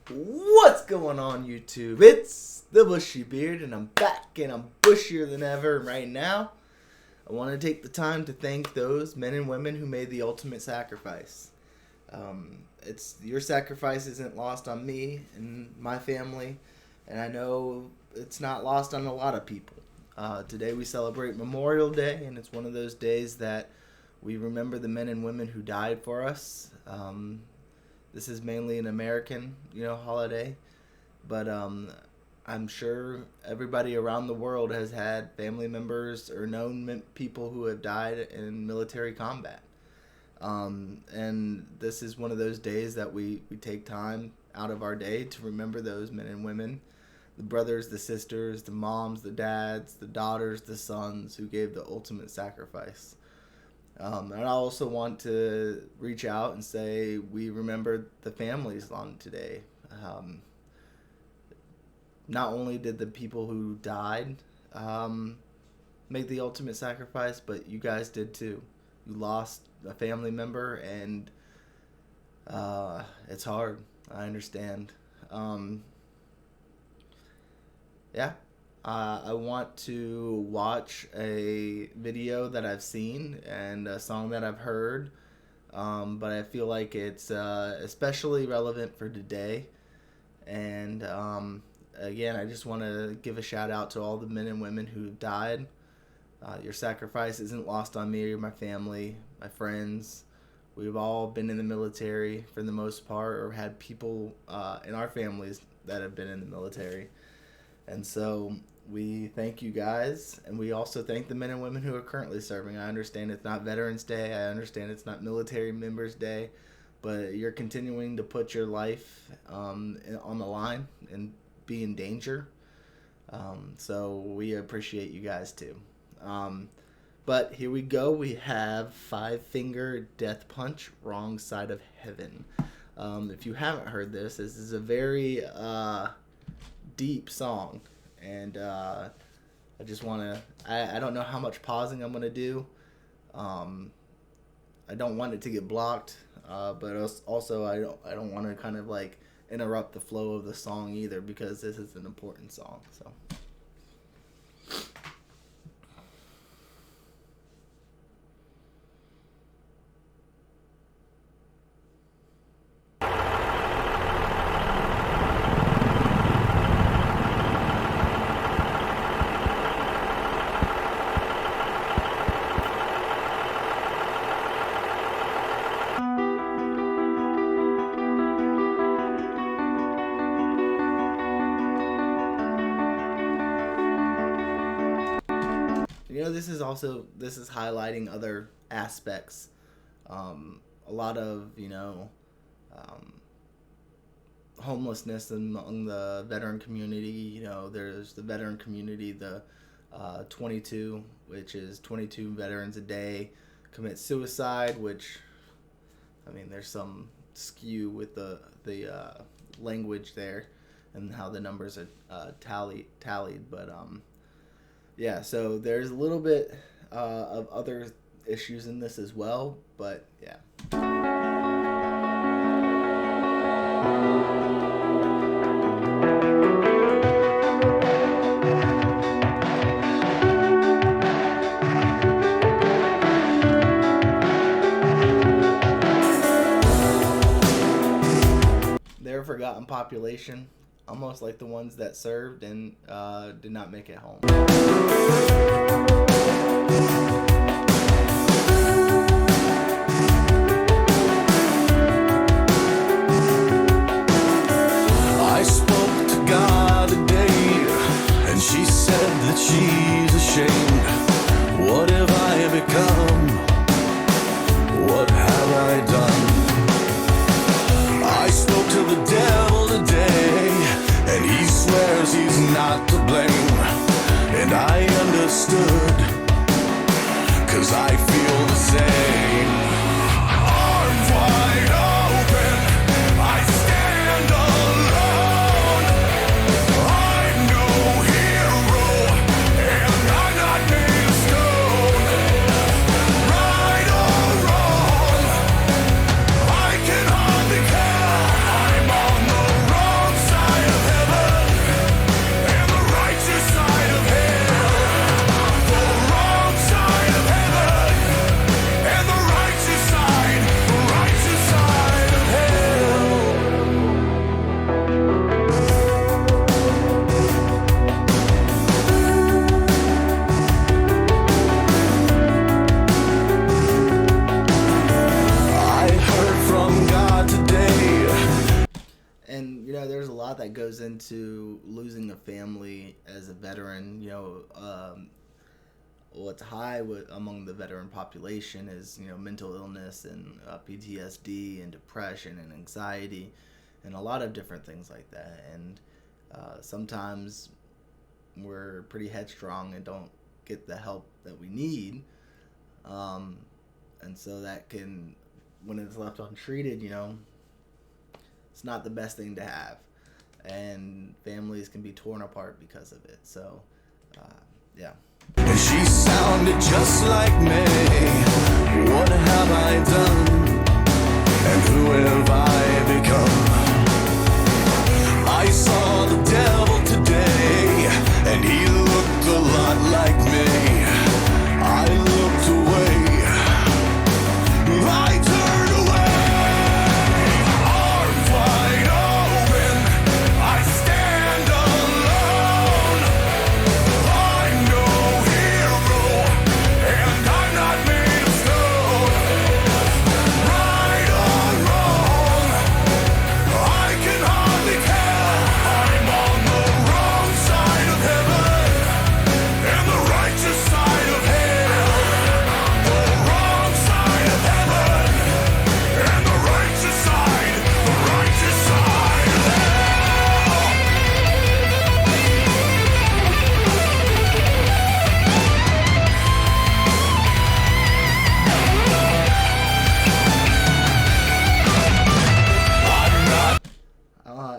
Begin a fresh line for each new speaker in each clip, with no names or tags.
What's going on, YouTube? It's the Bushy Beard, and I'm back, and I'm bushier than ever. And right now, I want to take the time to thank those men and women who made the ultimate sacrifice. Your sacrifice isn't lost on me and my family, and I know it's not lost on a lot of people. Today we celebrate Memorial Day, and it's one of those days that we remember the men and women who died for us. This is mainly an American, holiday, but I'm sure everybody around the world has had family members or known people who have died in military combat. And this is one of those days that we take time out of our day to remember those men and women, the brothers, the sisters, the moms, the dads, the daughters, the sons who gave the ultimate sacrifice. And I also want to reach out and say we remember the families on today. Not only did the people who died make the ultimate sacrifice, but you guys did too. You lost a family member, and it's hard. I understand. I want to watch a video that I've seen and a song that I've heard, but I feel like it's especially relevant for today. And again, I just want to give a shout out to all the men and women who died. Your sacrifice isn't lost on me or my family, my friends. We've all been in the military for the most part, or had people in our families that have been in the military. And so we thank you guys, and we also thank the men and women who are currently serving. I understand it's not Veterans Day. I understand it's not Military Members Day, but you're continuing to put your life on the line and be in danger. So we appreciate you guys too. But here we go. We have Five Finger Death Punch, Wrong Side of Heaven. If you haven't heard this is a very deep song. And I just want to, I don't know how much pausing I'm going to do. I don't want it to get blocked, but also I don't want to kind of like interrupt the flow of the song either, because this is an important song. So. This is highlighting other aspects. A lot of, homelessness among the veteran community. There's the veteran community, the 22, which is 22 veterans a day commit suicide, which, there's some skew with the language there and how the numbers are tallied, but yeah, so there's a little bit of other issues in this as well, but yeah. They're a forgotten population, almost like the ones that served and did not make it home.
I spoke to God today, and she said that she's ashamed. What have I become? What have I done? I spoke to the devil today, and he swears he's not to blame. And I understood
And there's a lot that goes into losing a family as a veteran. What's high among the veteran population is mental illness and PTSD and depression and anxiety and a lot of different things like that. And sometimes we're pretty headstrong and don't get the help that we need. And so that can, when it's left untreated, it's not the best thing to have. And families can be torn apart because of it. So, yeah.
And she sounded just like me. What have I done? And who have I become? I saw the devil today, and he looked a lot like me. I looked away. I turned away. Arms wide open. I stand alone. I'm no hero, and I'm not made of stone. Right or wrong, I can hardly tell. I'm on the wrong side of heaven and the righteous side of hell. The wrong side of heaven and the righteous side of hell.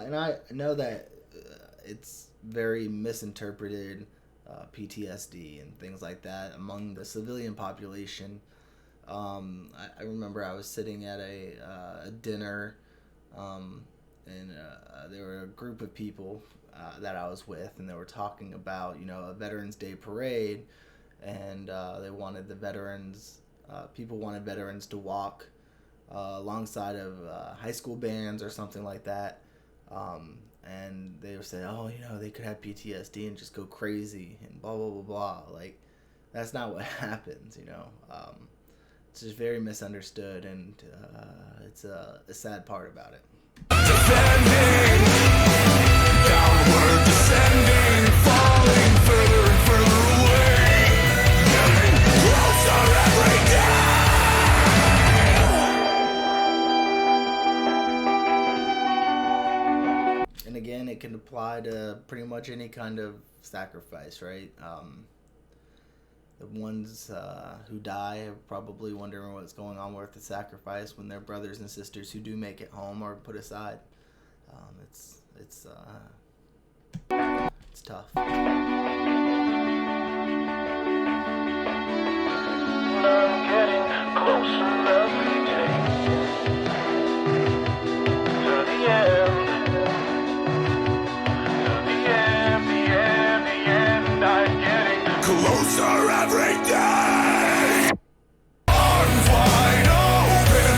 And I know that it's very misinterpreted, PTSD and things like that among the civilian population. I remember I was sitting at a dinner, and there were a group of people that I was with, and they were talking about a Veterans Day parade, and they wanted the veterans. People wanted veterans to walk alongside of high school bands or something like that. And they were saying, oh, they could have PTSD and just go crazy and blah, blah, blah, blah. Like, that's not what happens, It's just very misunderstood, and it's a sad part about it.
Defending, downward descending, falling further and further away, getting closer every day.
And again, it can apply to pretty much any kind of sacrifice, right? The ones who die are probably wondering what's going on with the sacrifice when their brothers and sisters who do make it home are put aside. It's tough.
I'm getting closer every day to the end, the end. I'm getting
Closer every day. Arms wide open.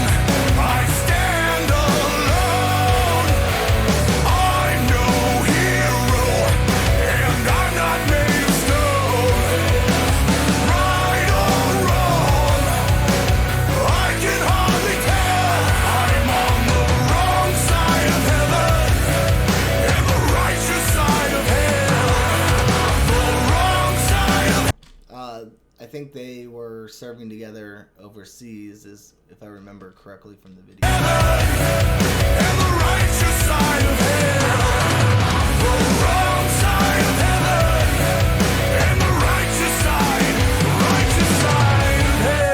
I stand alone. I'm no hero, and I'm not made of stone. Right or wrong, I can hardly tell. I'm on the wrong side of heaven and the righteous side of hell. The wrong side of
I think they were serving together overseas, if I remember correctly from the video.
and the righteous side of hell. The wrong side of heaven and the righteous side of hell.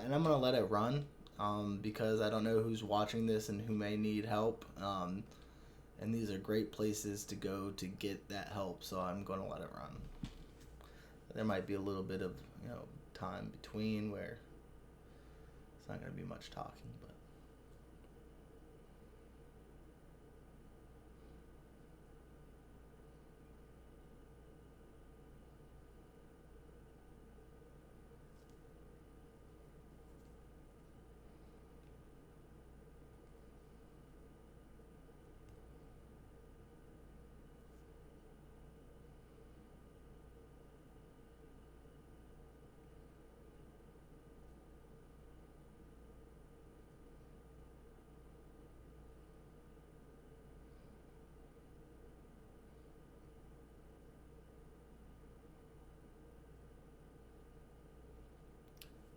And I'm gonna let it run because I don't know who's watching this and who may need help. And these are great places to go to get that help, so I'm going to let it run. There might be a little bit of, time between where it's not going to be much talking, but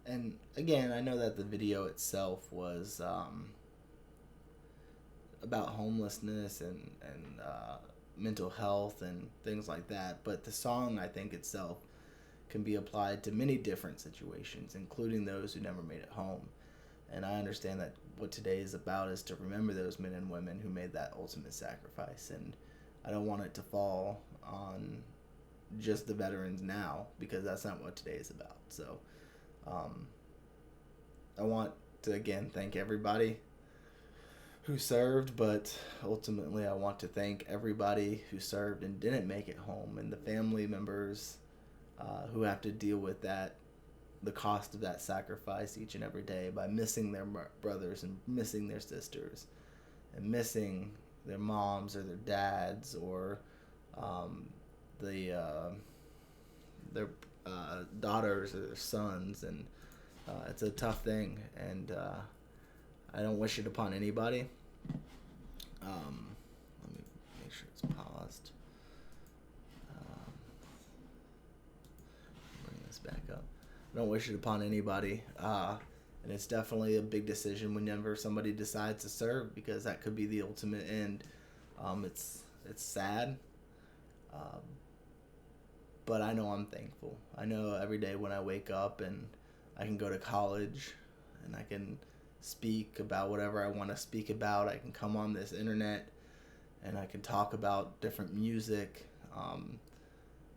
and again, I know that the video itself was about homelessness and mental health and things like that, but the song, I think, itself can be applied to many different situations, including those who never made it home. And I understand that what today is about is to remember those men and women who made that ultimate sacrifice. And I don't want it to fall on just the veterans now, because that's not what today is about. So I want to, again, thank everybody who served, but ultimately I want to thank everybody who served and didn't make it home, and the family members who have to deal with that, the cost of that sacrifice each and every day by missing their brothers and missing their sisters and missing their moms or their dads or their daughters or their sons. And it's a tough thing, and I don't wish it upon anybody. Let me make sure it's paused. Bring this back up. I don't wish it upon anybody. And it's definitely a big decision whenever somebody decides to serve, because that could be the ultimate end. It's sad. But I know I'm thankful. I know every day when I wake up and I can go to college and I can speak about whatever I want to speak about. I can come on this internet and I can talk about different music,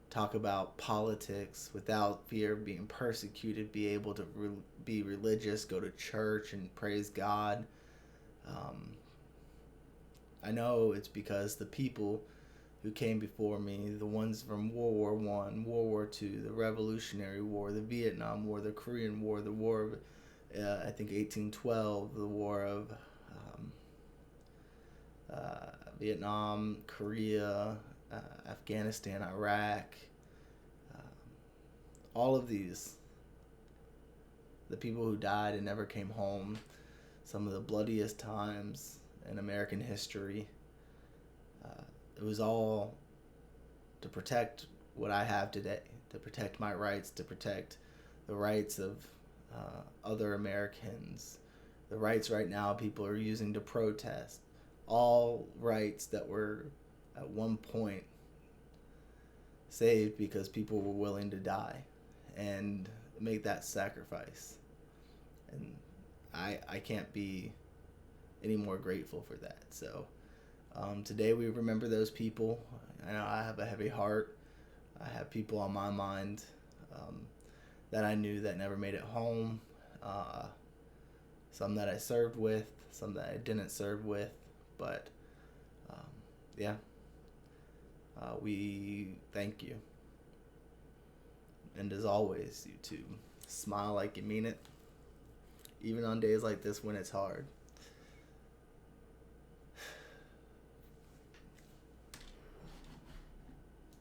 talk about politics without fear of being persecuted, be able to be religious, go to church and praise God. I know it's because the people who came before me, the ones from World War I, World War II, the Revolutionary War, the Vietnam War, the Korean War, the War of, I think, 1812, the War of Vietnam, Korea, Afghanistan, Iraq, all of these, the people who died and never came home, some of the bloodiest times in American history. It was all to protect what I have today, to protect my rights, to protect the rights of other Americans, the rights right now people are using to protest, all rights that were at one point saved because people were willing to die and make that sacrifice. And I can't be any more grateful for that. So today we remember those people. I know I have a heavy heart. I have people on my mind that I knew that never made it home. Some that I served with, some that I didn't serve with. But we thank you. And as always, you two, smile like you mean it, even on days like this when it's hard.